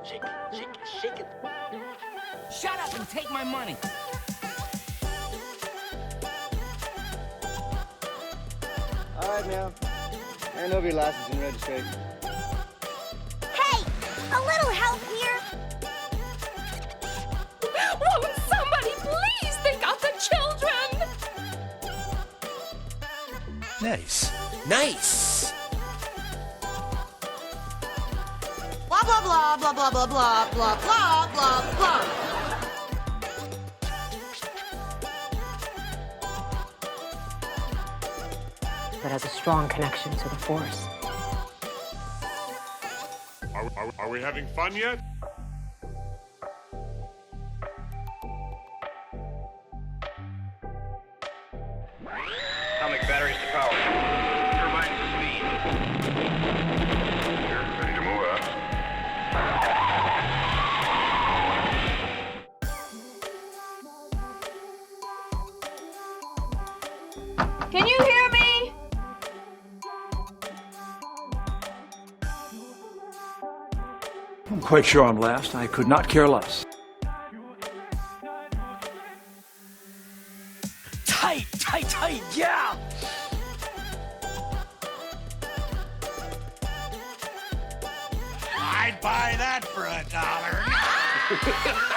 Shake it, shake it, shake it. Shut up and take my money. All right, ma'am. Hand over your license and registration. Hey, a little help here. Won't somebody please think of the children? Nice. Nice. Blah, blah, blah, blah, blah, blah, blah, blah, blah, blah, blah. That has a strong connection to the Force. Are we having fun yet? Atomic batteries to power. Turbines to speed. You're ready to move up. Can you hear me? I'm quite sure I'm last. I could not care less. Tight, tight, tight, yeah! I'd buy that for $1.